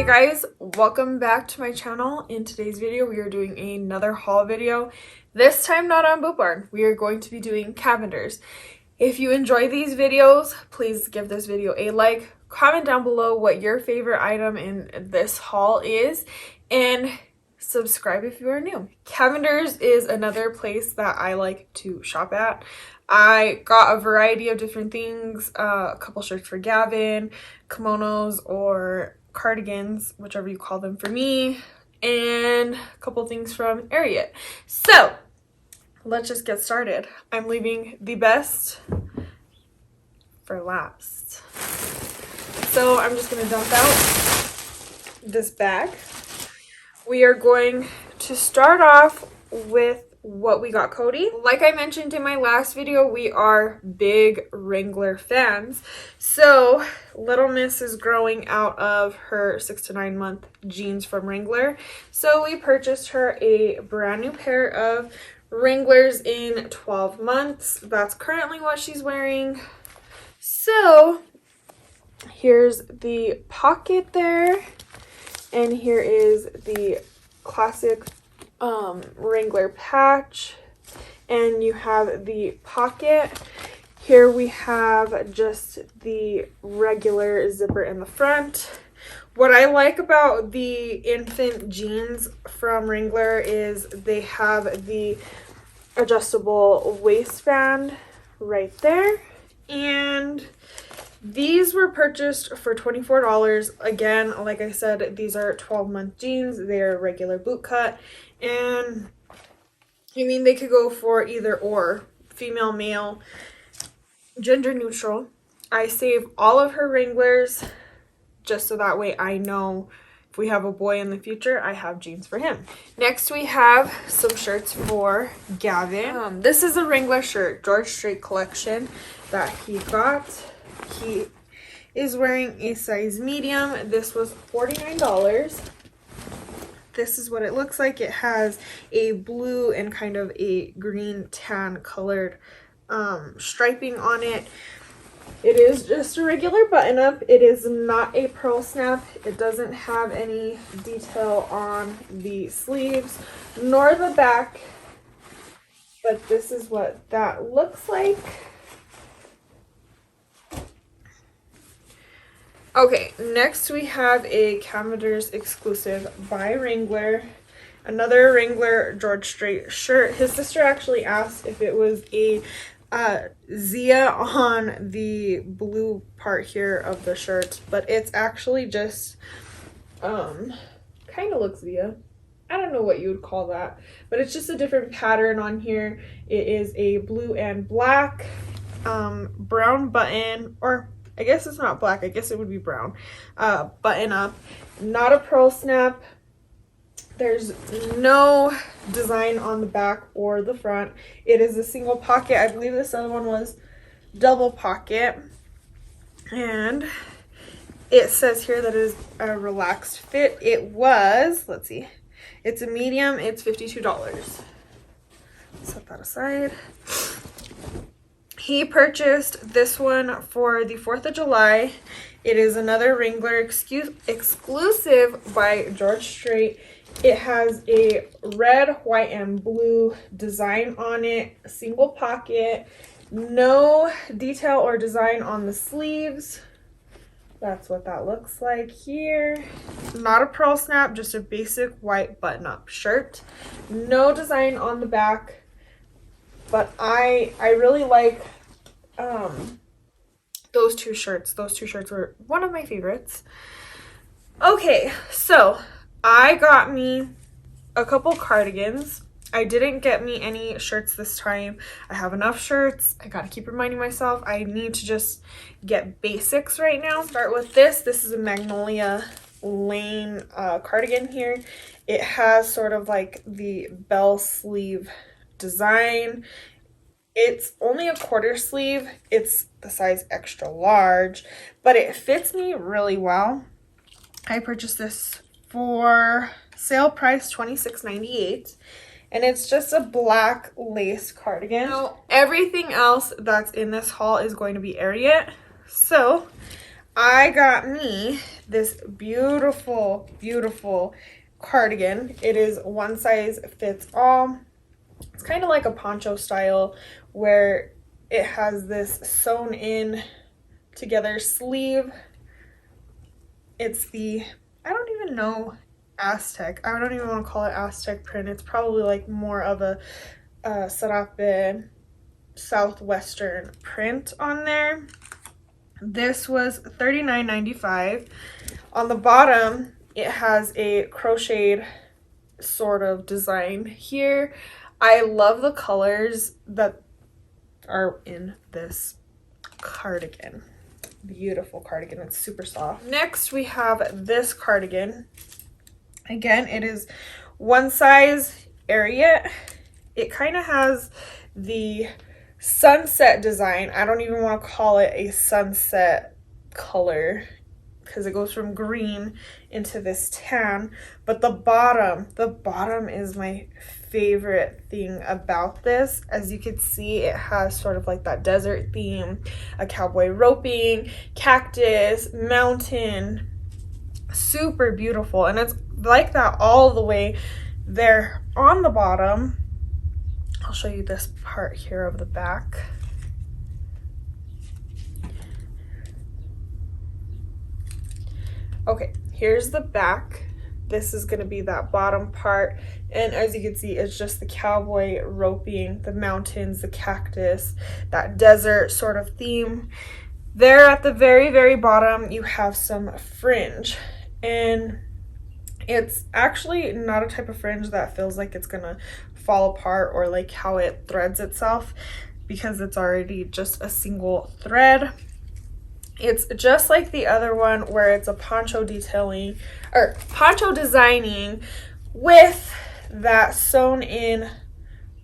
guys, welcome back to my channel. In today's video we are doing another haul video, this time not on Boot Barn. We are going to be doing Cavenders. If you enjoy these videos, please give this video a like, comment down below what your favorite item in this haul is, and subscribe if you are new. Cavenders is another place that I like to shop at. I got a variety of different things, a couple shirts for Gavin, kimonos or cardigans, whichever you call them for me, and a couple things from Ariat. So let's just get started. I'm leaving the best for last. So I'm just gonna dump out this bag. We are going to start off with what we got Kodee. Like I mentioned in my last video, we are big Wrangler fans. So little miss is growing out of her 6 to 9 month jeans from Wrangler. So we purchased her a brand new pair of Wranglers in 12 months. That's currently what she's wearing. So here's the pocket there. And here is the classic Wrangler patch, and you have the pocket. Here we have just the regular zipper in the front. What I like about the infant jeans from Wrangler is they have the adjustable waistband right there, and these were purchased for $24. Again, like I said, these are 12-month jeans. They're regular boot cut. And I mean, they could go for either or, female, male, gender neutral. I save all of her Wranglers just so that way I know if we have a boy in the future, I have jeans for him. Next, we have some shirts for Gavin. This is a Wrangler shirt, George Strait collection that he got. He is wearing a size medium. This was $49. This is what it looks like. It has a blue and kind of a green tan colored striping on it. It is just a regular button up. It is not a pearl snap. It doesn't have any detail on the sleeves nor the back, but this is what that looks like. Okay, next we have a Cavenders exclusive by Wrangler. Another Wrangler George Strait shirt. His sister actually asked if it was a Zia on the blue part here of the shirt, but it's actually just kind of looks Zia. I don't know what you would call that, but it's just a different pattern on here. It is a blue and black brown button, or I guess it's not black, I guess it would be brown, button up, not a pearl snap. There's no design on the back or the front. It is a single pocket. I believe this other one was double pocket. And it says here that it is a relaxed fit. It was, let's see, it's a medium, it's $52. Set that aside. He purchased this one for the 4th of July. It is another Wrangler exclusive by George Strait. It has a red, white, and blue design on it. Single pocket. No detail or design on the sleeves. That's what that looks like here. Not a pearl snap, just a basic white button-up shirt. No design on the back. But I really like those two shirts. Those two shirts were one of my favorites. Okay, so I got me a couple cardigans. I didn't get me any shirts this time. I have enough shirts. I gotta keep reminding myself I need to just get basics right now. Start with this. This is a Magnolia Lane cardigan here. It has sort of like the bell sleeve design. It's only a quarter sleeve. It's the size extra large, but it fits me really well. I purchased this for sale price $26.98, and it's just a black lace cardigan. Now, everything else that's in this haul is going to be Ariat. So I got me this beautiful, beautiful cardigan. It is one size fits all. It's kind of like a poncho style where it has this sewn in together sleeve. It's the, I don't even know, Aztec. I don't even want to call it Aztec print. It's probably like more of a serape southwestern print on there. This was $39.95. On the bottom, it has a crocheted sort of design here. I love the colors that are in this cardigan. Beautiful cardigan. It's super soft. Next, we have this cardigan. Again, it is one size Ariat. It kind of has the sunset design. I don't even want to call it a sunset color because it goes from green into this tan, but the bottom is my favorite thing about this. As you can see, it has sort of like that desert theme, a cowboy roping, cactus, mountain, super beautiful, and it's like that all the way there on the bottom. I'll show you this part here of the back. Okay, here's the back. This is going to be that bottom part, and as you can see, it's just the cowboy roping, the mountains, the cactus, that desert sort of theme. There at the very, very bottom, you have some fringe, and it's actually not a type of fringe that feels like it's gonna fall apart or like how it threads itself, because it's already just a single thread. It's just like the other one where it's a poncho detailing or poncho designing with that sewn in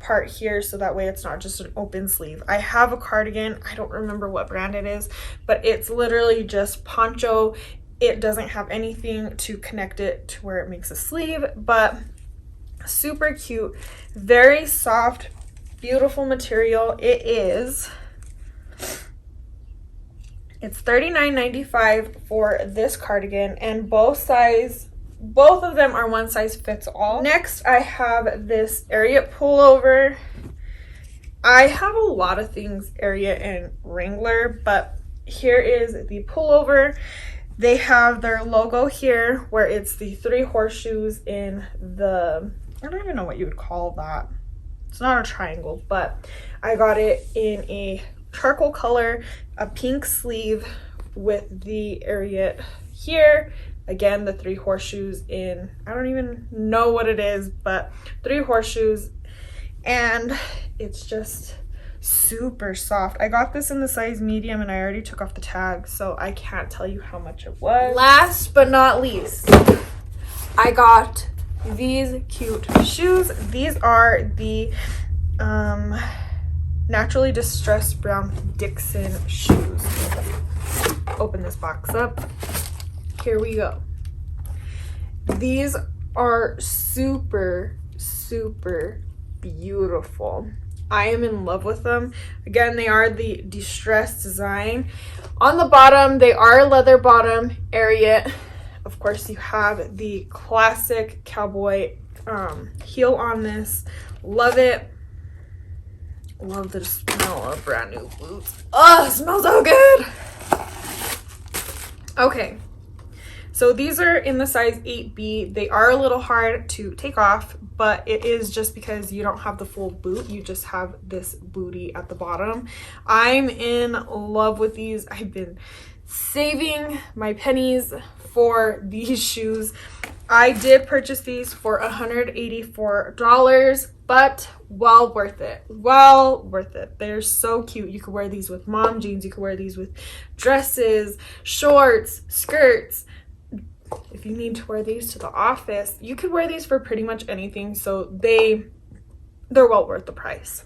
part here, so that way it's not just an open sleeve. I have a cardigan, I don't remember what brand it is, but it's literally just poncho. It doesn't have anything to connect it to where it makes a sleeve, but super cute, very soft, beautiful material. It's $39.95 for this cardigan, and both of them are one size fits all. Next, I have this Ariat pullover. I have a lot of things Ariat and Wrangler, but here is the pullover. They have their logo here where it's the 3 horseshoes in the, I don't even know what you would call that. It's not a triangle, but I got it in a charcoal color, a pink sleeve with the Ariat here. Again, the 3 horseshoes in, I don't even know what it is, but 3 horseshoes, and it's just super soft. I got this in the size medium and I already took off the tag, so I can't tell you how much it was. Last but not least, I got these cute shoes. These are the Naturally Distressed Brown Dixon shoes. Open this box up. Here we go. These are super, super beautiful. I am in love with them. Again, they are the distressed design. On the bottom, they are leather bottom Ariat. Of course, you have the classic cowboy heel on this. Love it. Love the smell of brand new boots. Oh, it smells so good. Okay. So these are in the size 8B. They are a little hard to take off, but it is just because you don't have the full boot. You just have this booty at the bottom. I'm in love with these. I've been saving my pennies for these shoes. I did purchase these for $184, but well worth it. Well worth it. They're so cute. You could wear these with mom jeans. You could wear these with dresses, shorts, skirts. If you need to wear these to the office, you could wear these for pretty much anything, so they're well worth the price.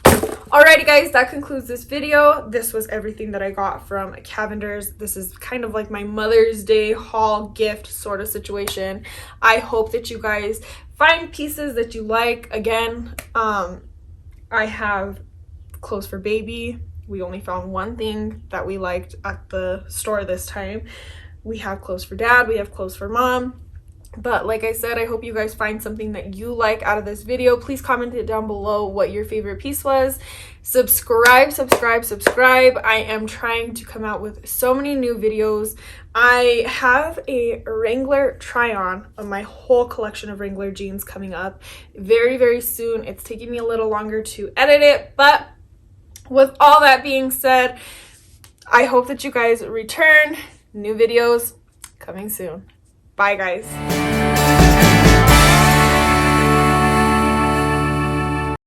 Alrighty guys, that concludes this video. This was everything that I got from Cavenders. This is kind of like my Mother's Day haul gift sort of situation. I hope that you guys find pieces that you like. Again, I have clothes for baby, We only found one thing that we liked at the store this time. We have clothes for dad, we have clothes for mom. But like I said, I hope you guys find something that you like out of this video. Please comment it down below what your favorite piece was. Subscribe. I am trying to come out with so many new videos. I have a Wrangler try-on of my whole collection of Wrangler jeans coming up very, very soon. It's taking me a little longer to edit it, but with all that being said, I hope that you guys return. New videos coming soon. Bye, guys.